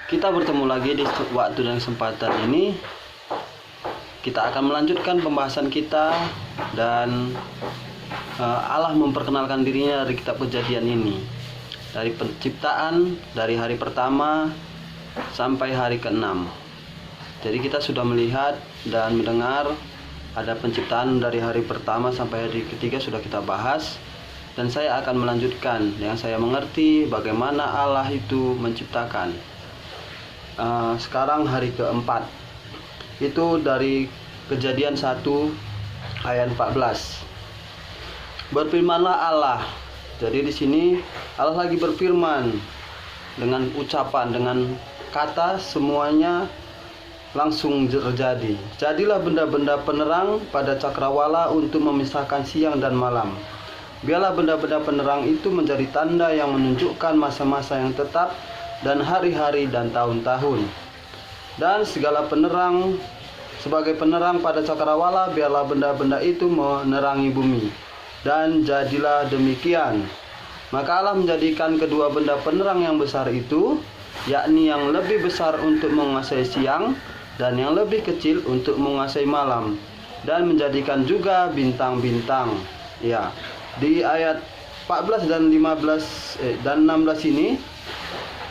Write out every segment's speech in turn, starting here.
Kita bertemu lagi di waktu dan kesempatan ini. Kita akan melanjutkan pembahasan kita dan Allah memperkenalkan dirinya dari kitab Kejadian ini. Dari penciptaan, dari hari pertama sampai hari ke-6. Jadi kita sudah melihat dan mendengar ada penciptaan dari hari pertama sampai hari ketiga sudah kita bahas. Dan saya akan melanjutkan yang saya mengerti bagaimana Allah itu menciptakan. Sekarang hari keempat. Itu dari Kejadian 1 ayat 14. Berfirmanlah Allah. Jadi di sini Allah lagi berfirman dengan ucapan, dengan kata, semuanya langsung terjadi. Jadilah benda-benda penerang pada cakrawala untuk memisahkan siang dan malam. Biarlah benda-benda penerang itu menjadi tanda yang menunjukkan masa-masa yang tetap dan hari-hari dan tahun-tahun. Dan segala penerang sebagai penerang pada cakrawala, biarlah benda-benda itu menerangi bumi. Dan jadilah demikian. Maka Allah menjadikan kedua benda penerang yang besar itu, yakni yang lebih besar untuk menguasai siang dan yang lebih kecil untuk menguasai malam, dan menjadikan juga bintang-bintang. Ya, di ayat 14 dan 16 ini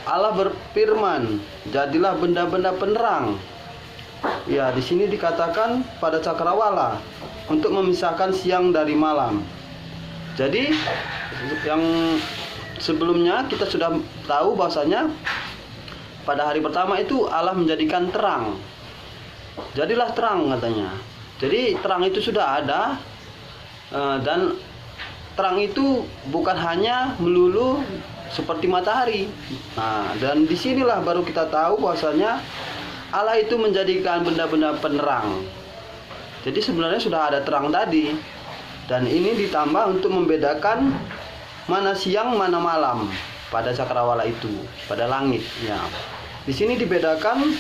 Allah berfirman, jadilah benda-benda penerang. Ya, di sini dikatakan pada cakrawala untuk memisahkan siang dari malam. Jadi yang sebelumnya kita sudah tahu bahwasanya pada hari pertama itu Allah menjadikan terang. Jadilah terang katanya. Jadi terang itu sudah ada, dan terang itu bukan hanya melulu seperti matahari. Nah, dan disinilah baru kita tahu bahwasanya Allah itu menjadikan benda-benda penerang. Jadi sebenarnya sudah ada terang tadi, dan ini ditambah untuk membedakan mana siang mana malam pada cakrawala itu, pada langit. Ya, di sini dibedakan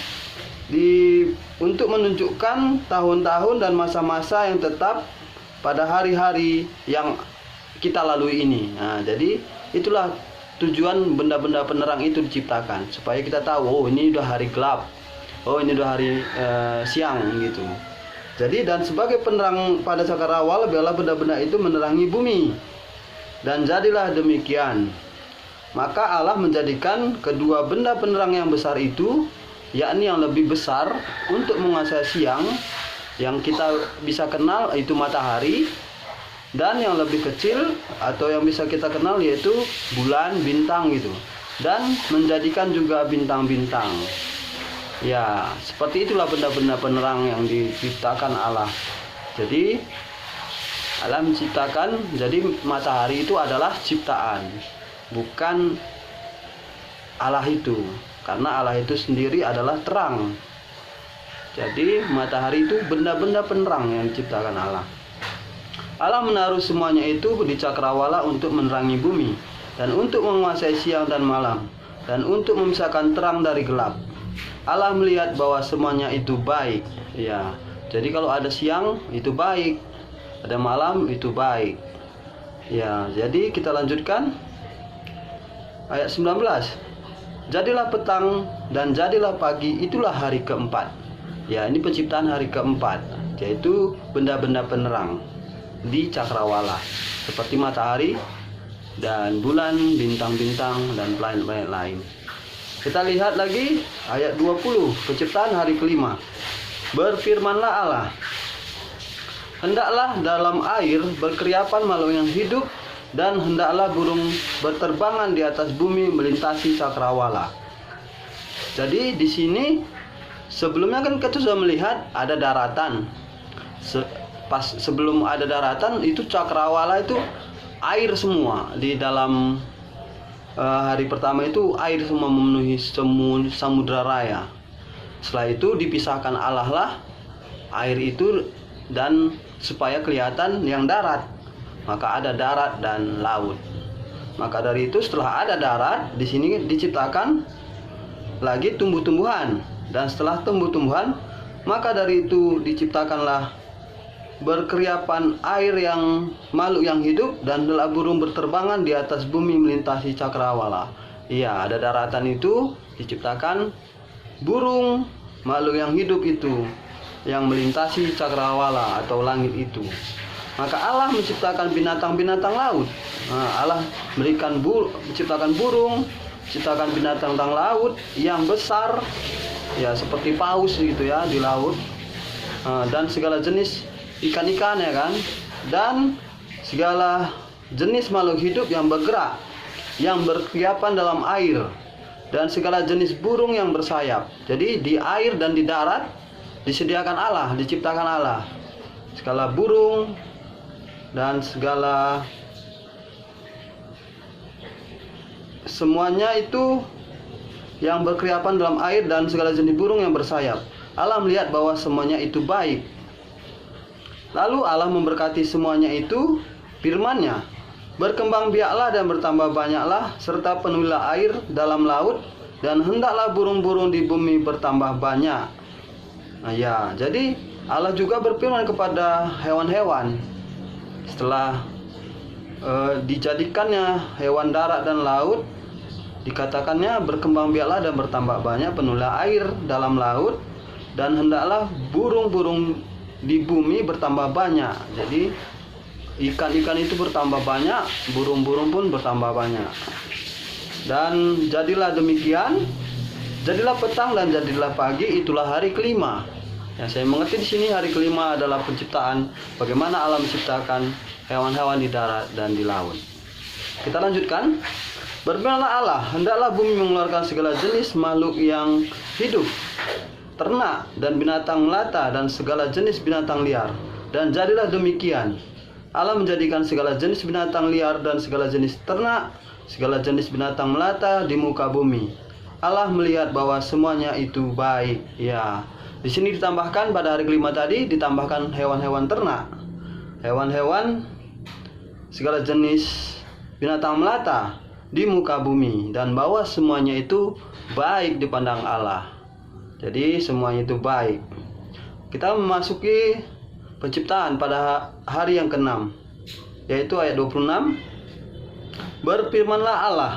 untuk menunjukkan tahun-tahun dan masa-masa yang tetap pada hari-hari yang kita lalui ini. Nah, jadi itulah tujuan benda-benda penerang itu diciptakan, supaya kita tahu, oh ini udah hari gelap, oh ini udah hari siang gitu. Jadi dan sebagai penerang pada cakrawala, biarlah benda-benda itu menerangi bumi. Dan jadilah demikian. Maka Allah menjadikan kedua benda penerang yang besar itu, yakni yang lebih besar untuk menguasai siang, yang kita bisa kenal itu matahari, dan yang lebih kecil atau yang bisa kita kenal yaitu bulan, bintang gitu. Dan menjadikan juga bintang-bintang. Ya, seperti itulah benda-benda penerang yang diciptakan Allah. Jadi Allah menciptakan, jadi matahari itu adalah ciptaan, bukan Allah itu. Karena Allah itu sendiri adalah terang. Jadi matahari itu benda-benda penerang yang diciptakan Allah. Allah menaruh semuanya itu di cakrawala untuk menerangi bumi, dan untuk menguasai siang dan malam, dan untuk memisahkan terang dari gelap. Allah melihat bahwa semuanya itu baik. Ya, jadi kalau ada siang itu baik, ada malam itu baik. Ya, jadi kita lanjutkan ayat 19. Jadilah petang dan jadilah pagi, itulah hari keempat. Ya, ini penciptaan hari keempat, yaitu benda-benda penerang di cakrawala seperti matahari dan bulan, bintang-bintang dan planet-planet lain. Kita lihat lagi ayat 20, penciptaan hari kelima. Berfirmanlah Allah, hendaklah dalam air berkeriapan makhluk yang hidup, dan hendaklah burung berterbangan di atas bumi melintasi cakrawala. Jadi di sini sebelumnya kan kita sudah melihat ada daratan. Pas sebelum ada daratan itu cakrawala itu air semua. Di dalam hari pertama itu air semua memenuhi samudra raya. Setelah itu dipisahkan Allah lah air itu, dan supaya kelihatan yang darat, maka ada darat dan laut. Maka dari itu setelah ada darat, di sini diciptakan lagi tumbuh-tumbuhan, dan setelah tumbuh-tumbuhan, maka dari itu diciptakanlah berkeriapan air yang makhluk yang hidup, dan hendaklah burung berterbangan di atas bumi melintasi cakrawala. Iya, ada daratan itu diciptakan burung, makhluk yang hidup itu yang melintasi cakrawala atau langit itu. Maka Allah menciptakan binatang-binatang laut. Nah, Allah menciptakan burung, menciptakan binatang laut yang besar, ya seperti paus gitu ya di laut, dan segala jenis ikan-ikan ya kan, dan segala jenis makhluk hidup yang bergerak, yang berkeliapan dalam air, dan segala jenis burung yang bersayap. Jadi di air dan di darat disediakan Allah, diciptakan Allah. Segala burung dan segala semuanya itu yang berkeliapan dalam air dan segala jenis burung yang bersayap. Allah melihat bahwa semuanya itu baik. Lalu Allah memberkati semuanya itu, firman-Nya, berkembang biaklah dan bertambah banyaklah, serta penuhilah air dalam laut, dan hendaklah burung-burung di bumi bertambah banyak. Nah ya, jadi Allah juga berfirman kepada hewan-hewan setelah dijadikannya hewan darat dan laut, dikatakannya berkembang biaklah dan bertambah banyak, penuhilah air dalam laut, dan hendaklah burung-burung di bumi bertambah banyak. Jadi ikan-ikan itu bertambah banyak, burung-burung pun bertambah banyak. Dan jadilah demikian, jadilah petang dan jadilah pagi, itulah hari kelima. Yang saya mengerti di sini hari kelima adalah penciptaan, bagaimana Allah menciptakan hewan-hewan di darat dan di laut. Kita lanjutkan. Berfirmanlah Allah, hendaklah bumi mengeluarkan segala jenis makhluk yang hidup, ternak dan binatang melata dan segala jenis binatang liar. Dan jadilah demikian. Allah menjadikan segala jenis binatang liar dan segala jenis ternak, segala jenis binatang melata di muka bumi. Allah melihat bahwa semuanya itu baik. Ya, di sini ditambahkan pada hari kelima tadi ditambahkan hewan-hewan ternak, hewan-hewan segala jenis binatang melata di muka bumi, dan bahwa semuanya itu baik di pandang Allah. Jadi semuanya itu baik. Kita memasuki penciptaan pada hari yang ke-6, yaitu ayat 26. Berfirmanlah Allah,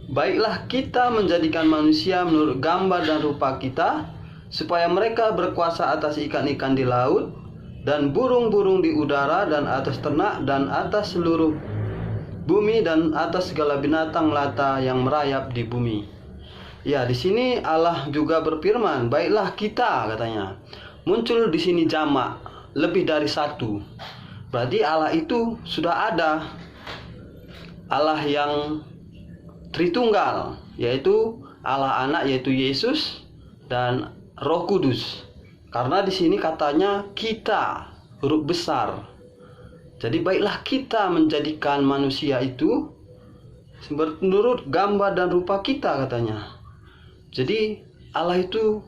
baiklah kita menjadikan manusia menurut gambar dan rupa kita, supaya mereka berkuasa atas ikan-ikan di laut, dan burung-burung di udara, dan atas ternak, dan atas seluruh bumi, dan atas segala binatang melata yang merayap di bumi. Ya, di sini Allah juga berfirman, baiklah kita, katanya. Muncul di sini jamak, lebih dari satu. Berarti Allah itu sudah ada, Allah yang Tritunggal, yaitu Allah Anak, yaitu Yesus, dan Roh Kudus. Karena di sini katanya kita, huruf besar. Jadi baiklah kita menjadikan manusia itu menurut gambar dan rupa kita, katanya. Jadi Allah itu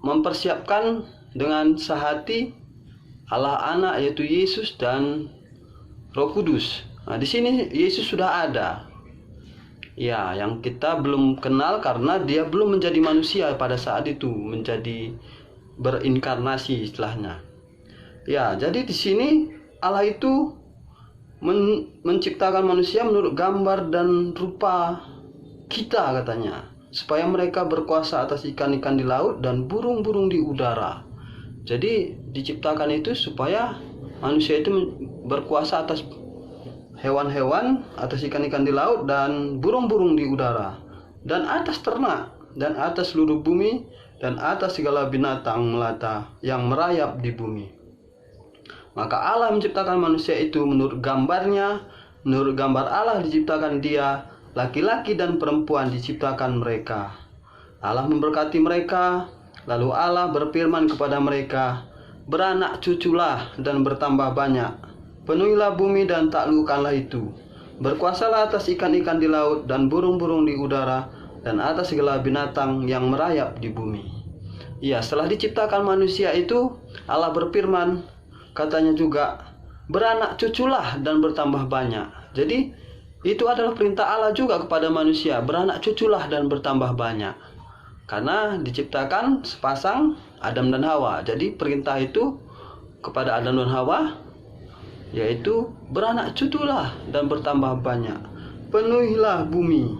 mempersiapkan dengan sehati Allah Anak, yaitu Yesus, dan Roh Kudus. Nah, di sini Yesus sudah ada. Ya, yang kita belum kenal karena dia belum menjadi manusia pada saat itu, menjadi berinkarnasi istilahnya. Ya, jadi di sini Allah itu menciptakan manusia menurut gambar dan rupa kita, katanya, supaya mereka berkuasa atas ikan-ikan di laut dan burung-burung di udara. Jadi diciptakan itu supaya manusia itu berkuasa atas hewan-hewan, atas ikan-ikan di laut dan burung-burung di udara, dan atas ternak, dan atas seluruh bumi, dan atas segala binatang melata yang merayap di bumi. Maka Allah menciptakan manusia itu menurut gambarnya, menurut gambar Allah diciptakan dia, laki-laki dan perempuan diciptakan mereka. Allah memberkati mereka, lalu Allah berfirman kepada mereka, beranak cuculah dan bertambah banyak, penuhilah bumi dan taklukkanlah itu, berkuasalah atas ikan-ikan di laut dan burung-burung di udara, dan atas segala binatang yang merayap di bumi. Ya, setelah diciptakan manusia itu, Allah berfirman, katanya juga, beranak cuculah dan bertambah banyak. Jadi itu adalah perintah Allah juga kepada manusia, beranak cuculah dan bertambah banyak. Karena diciptakan sepasang Adam dan Hawa. Jadi perintah itu kepada Adam dan Hawa yaitu beranak cuculah dan bertambah banyak. penuhilah bumi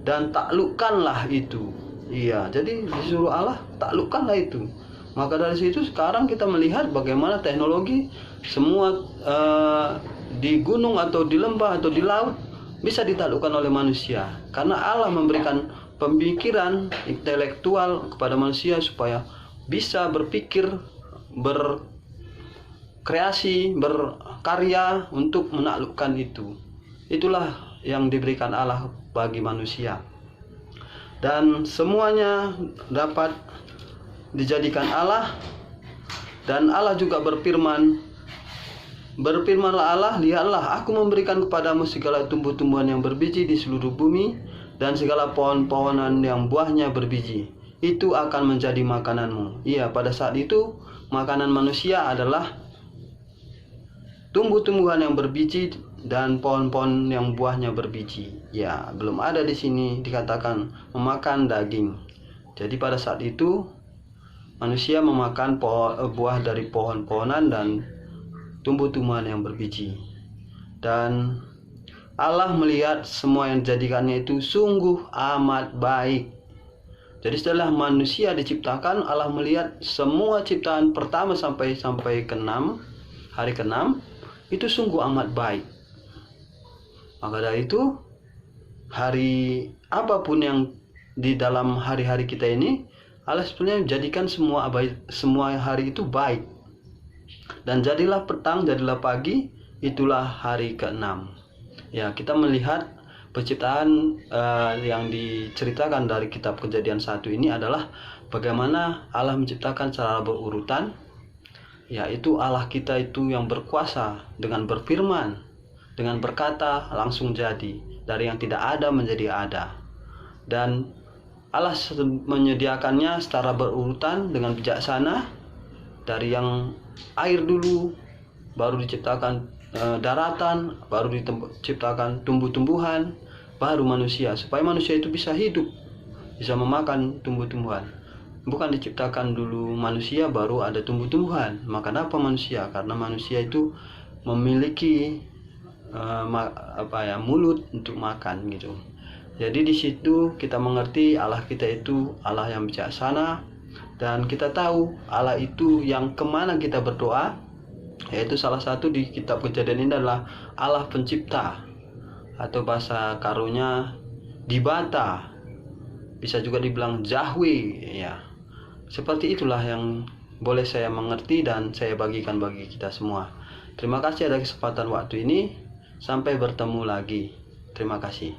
dan taklukkanlah itu. Iya, jadi disuruh Allah taklukkanlah itu. Maka dari situ sekarang kita melihat bagaimana teknologi semua di gunung atau di lembah atau di laut bisa ditaklukkan oleh manusia, karena Allah memberikan pemikiran intelektual kepada manusia supaya bisa berpikir, berkreasi, berkarya untuk menaklukkan itu. Itulah yang diberikan Allah bagi manusia, dan semuanya dapat dijadikan Allah. Dan Allah juga berfirmanlah Allah, lihatlah aku memberikan kepadamu segala tumbuh-tumbuhan yang berbiji di seluruh bumi dan segala pohon-pohonan yang buahnya berbiji, itu akan menjadi makananmu. Iya, pada saat itu makanan manusia adalah tumbuh-tumbuhan yang berbiji dan pohon-pohon yang buahnya berbiji. Ya, belum ada di sini dikatakan memakan daging. Jadi pada saat itu manusia memakan buah dari pohon-pohonan dan tumbuh-tumbuhan yang berbiji. Dan Allah melihat semua yang dijadikannya itu sungguh amat baik. Jadi setelah manusia diciptakan, Allah melihat semua ciptaan pertama sampai ke-6, hari ke-6 itu sungguh amat baik. Maka dari itu, hari apapun yang di dalam hari-hari kita ini, Allah sebenarnya jadikan semua hari itu baik. Dan jadilah petang, jadilah pagi, itulah hari ke-6. Ya, kita melihat penciptaan yang diceritakan dari kitab Kejadian 1 ini adalah bagaimana Allah menciptakan secara berurutan, yaitu Allah kita itu yang berkuasa dengan berfirman, dengan berkata langsung jadi, dari yang tidak ada menjadi ada. Dan Allah menyediakannya secara berurutan dengan bijaksana, dari yang air dulu, baru diciptakan daratan, baru diciptakan tumbuh-tumbuhan, baru manusia, supaya manusia itu bisa hidup, bisa memakan tumbuh-tumbuhan. Bukan diciptakan dulu manusia baru ada tumbuh-tumbuhan. Makan apa manusia? Karena manusia itu memiliki mulut untuk makan gitu. Jadi di situ kita mengerti Allah kita itu Allah yang bijaksana, dan kita tahu Allah itu yang kemana kita berdoa, yaitu salah satu di kitab Kejadian ini adalah Allah pencipta, atau bahasa karunya Dibata, bisa juga dibilang Yahweh ya. Seperti itulah yang boleh saya mengerti dan saya bagikan bagi kita semua. Terima kasih ada kesempatan waktu ini. Sampai bertemu lagi. Terima kasih.